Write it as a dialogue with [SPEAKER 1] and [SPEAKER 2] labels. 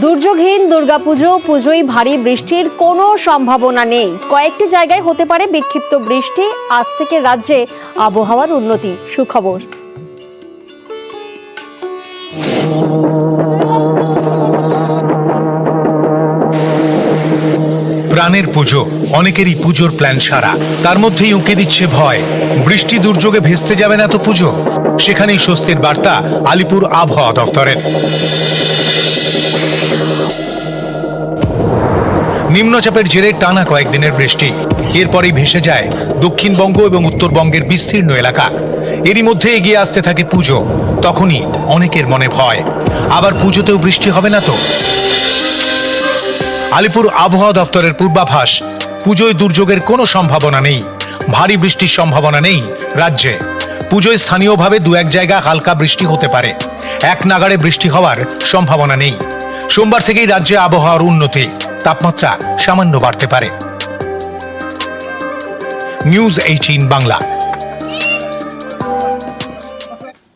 [SPEAKER 1] দুর্যোগহীন পুজোয় ভারী বৃষ্টির কোনো সম্ভাবনা নেই। কয়েকটি জায়গায় হতে পারে বিক্ষিপ্ত বৃষ্টি। আজ থেকে রাজ্যে আবহাওয়ার উন্নতি। সুখবর।
[SPEAKER 2] প্রাণের পুজো, অনেকেরই পুজোর প্ল্যান সারা, তার মধ্যেই উঁকে দিচ্ছে ভয়। বৃষ্টি দুর্যোগে ভেস্তে যাবে না তো পুজো? সেখানেই স্বস্তির বার্তা আলিপুর আবহাওয়া দফতরের। নিম্নচাপের জেরে টানা কয়েকদিনের বৃষ্টি, এরপরেই ভেসে যায় দক্ষিণবঙ্গ এবং উত্তরবঙ্গের বিস্তীর্ণ এলাকা। এরই মধ্যে এগিয়ে আসতে থাকে পুজো। তখনই অনেকের মনে ভয়, আবার পুজোতেও বৃষ্টি হবে না তো? আলিপুর আবহাওয়া দফতরের পূর্বাভাস, পুজোয় দুর্যোগের কোনো সম্ভাবনা নেই। ভারী বৃষ্টির সম্ভাবনা নেই রাজ্যে। পুজোয় স্থানীয়ভাবে দু এক জায়গায় হালকা বৃষ্টি হতে পারে, এক নাগাড়ে বৃষ্টি হওয়ার সম্ভাবনা নেই। সোমবার থেকেই রাজ্যে আবহাওয়ার উন্নতি, তাপমাত্রা সামান্য বাড়তে পারে। নিউজ 18 বাংলা।